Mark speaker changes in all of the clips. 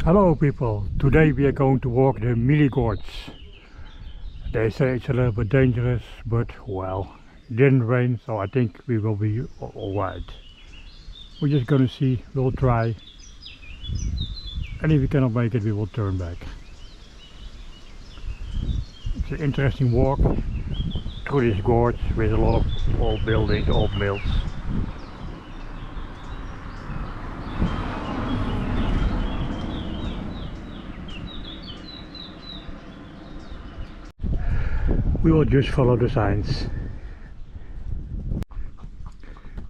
Speaker 1: Hello people, today we are going to walk the Mili Gorge. They say it's a little bit dangerous, but well, it didn't rain, so I think we will be alright. We're just gonna see, we'll try, and if we cannot make it we will turn back. It's an interesting walk through this gorge with a lot of old buildings, old mills. We will just follow the signs.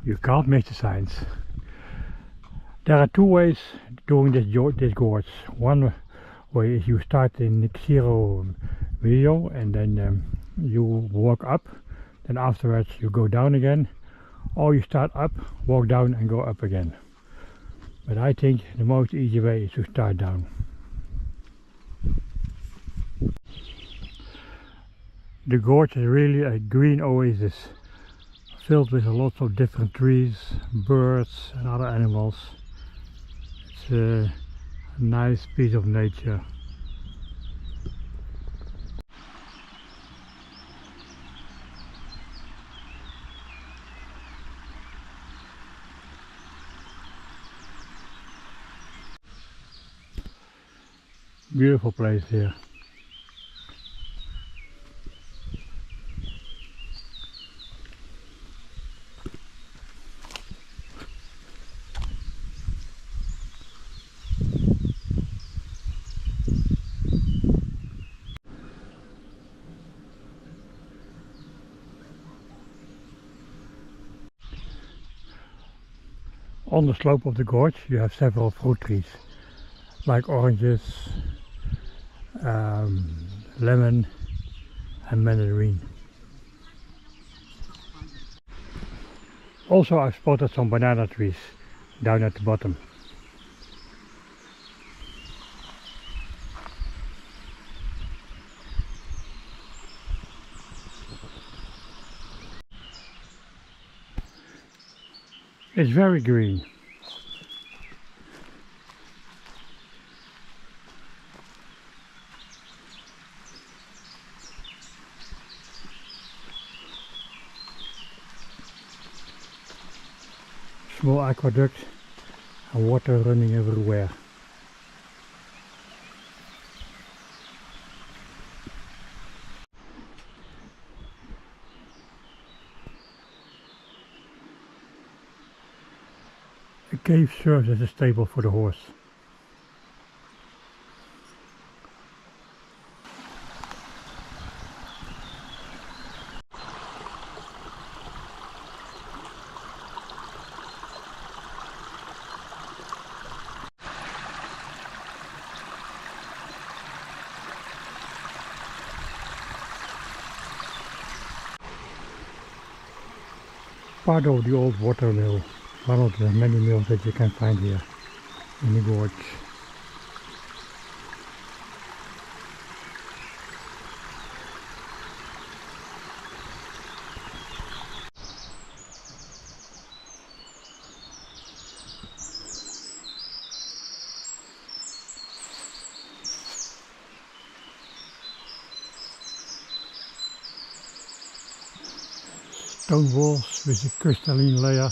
Speaker 1: You can't miss the signs. There are two ways doing this gorge. One way is you start in zero video and then you walk up. Then afterwards you go down again. Or you start up, walk down and go up again. But I think the most easy way is to start down. The gorge is really a green oasis, filled with lots of different trees, birds and other animals. It's a nice piece of nature. Beautiful place here. On the slope of the gorge you have several fruit trees, like oranges, lemon and mandarin. Also I've spotted some banana trees down at the bottom. It's very green. Small aqueduct and water running everywhere. A cave serves as a stable for the horse. Part of the old water mill, one of the many mills that you can find here in the gorge. Stone walls with a crystalline layer.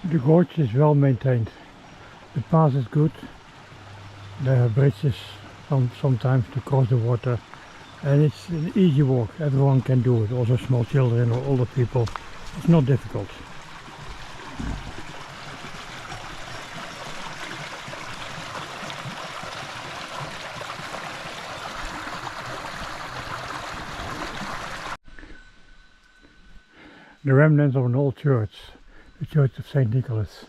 Speaker 1: The gorge is well maintained. The path is good. There are bridges sometimes to cross the water, and it's an easy walk. Everyone can do it, also small children or older people. It's not difficult. The remnants of an old church, the Church of St. Nicholas.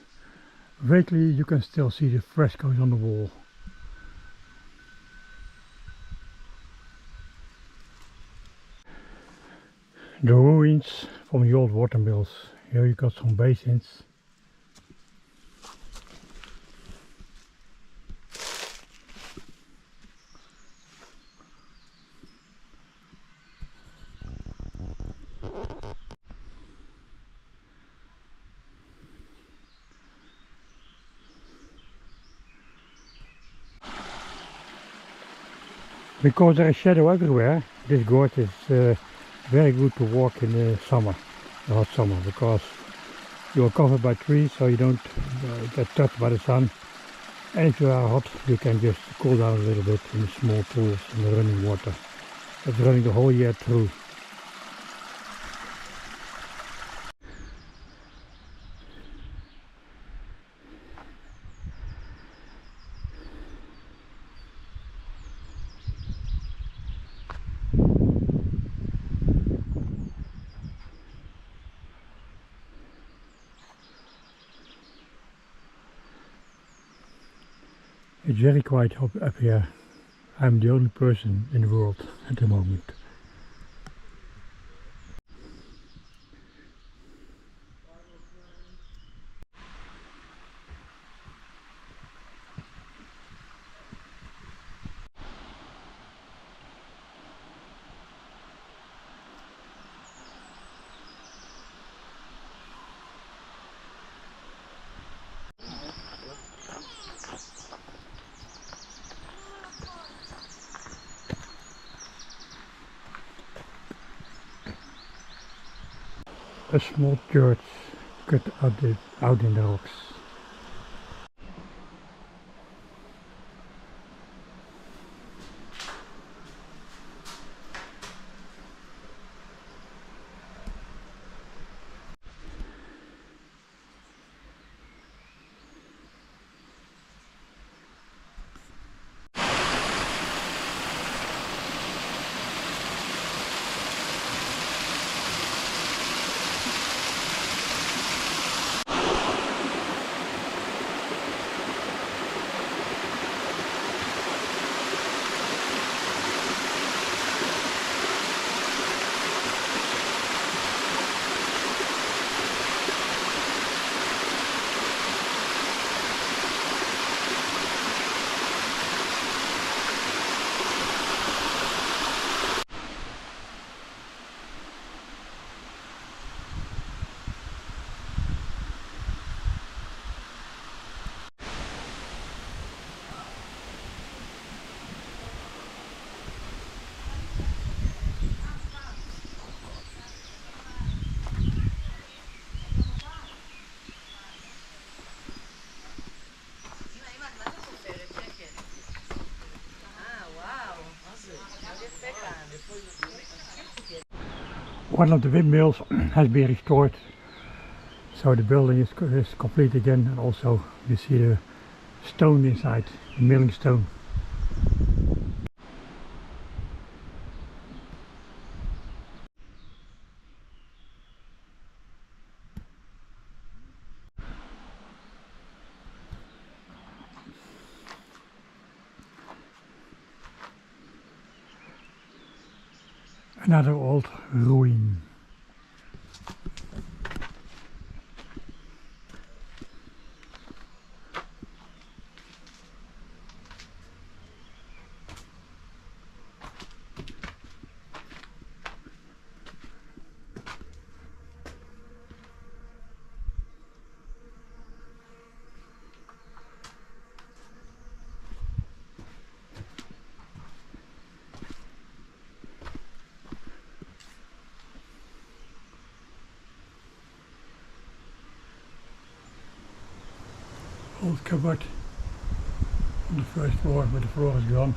Speaker 1: Vaguely you can still see the frescoes on the wall. The ruins from the old water mills. Here you got some basins. Because there is shadow everywhere, this gorge is very good to walk in the summer, the hot summer, because you are covered by trees, so you don't get touched by the sun. And if you are hot, you can just cool down a little bit in the small pools in the running water. It's running the whole year through. It's very quiet up here. I'm the only person in the world at the moment. A small church cut out in the rocks. One of the windmills has been restored, so the building is complete again, and also you see the stone inside, the milling stone. Another old ruin. old cupboard on the first floor, but the floor is gone.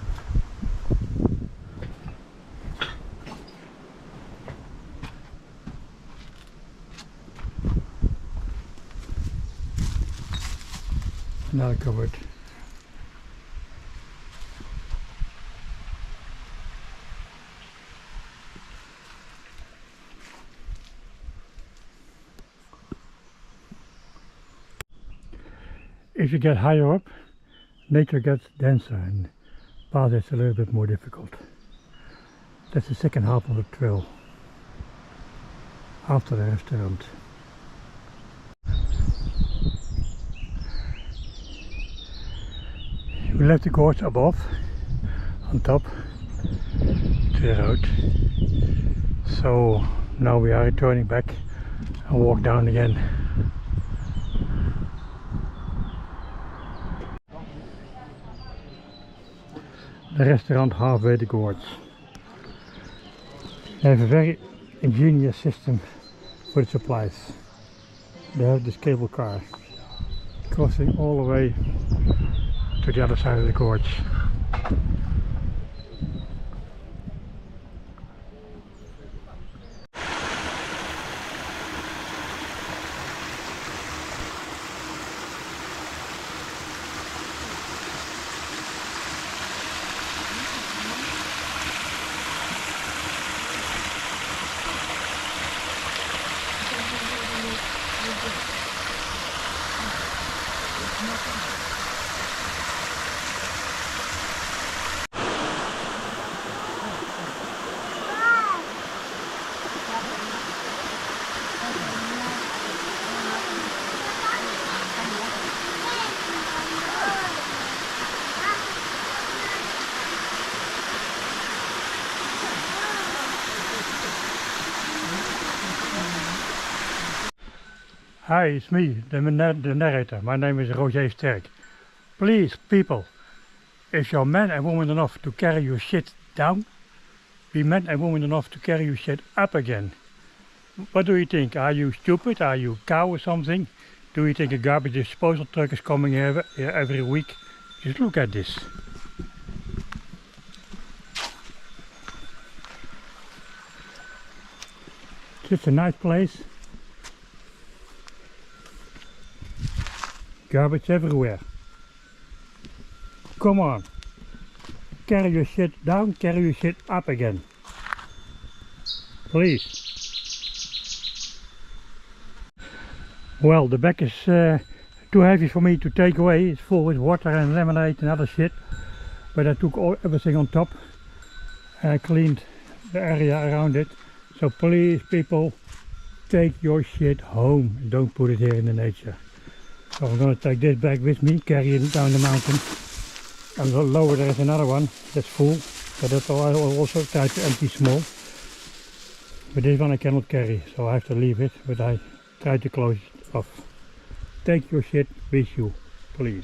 Speaker 1: Another cupboard. If you get higher up, nature gets denser and path is a little bit more difficult. That's the second half of the trail after the restaurant. We left the gorge above, on top, to the road. So now we are returning back and walk down again. The restaurant halfway the gorge. They have a very ingenious system for the supplies. They have this cable car crossing all the way to the other side of the gorge. Hi, it's me, the narrator. My name is Roger Sterk. Please, people, if you're man and woman enough to carry your shit down, be man and woman enough to carry your shit up again. What do you think? Are you stupid? Are you a cow or something? Do you think a garbage disposal truck is coming here every week? Just look at this. It's a nice place. Garbage everywhere. Come on. Carry your shit down, carry your shit up again. Please. Well, the bag is too heavy for me to take away. It's full with water and lemonade and other shit. But I took everything on top and I cleaned the area around it. So please, people, take your shit home and don't put it here in the nature. So I'm going to take this bag with me, carry it down the mountain. And lower there is another one that's full, but that I will also try to empty small. But this one I cannot carry, so I have to leave it, but I try to close it off. Take your shit with you, please.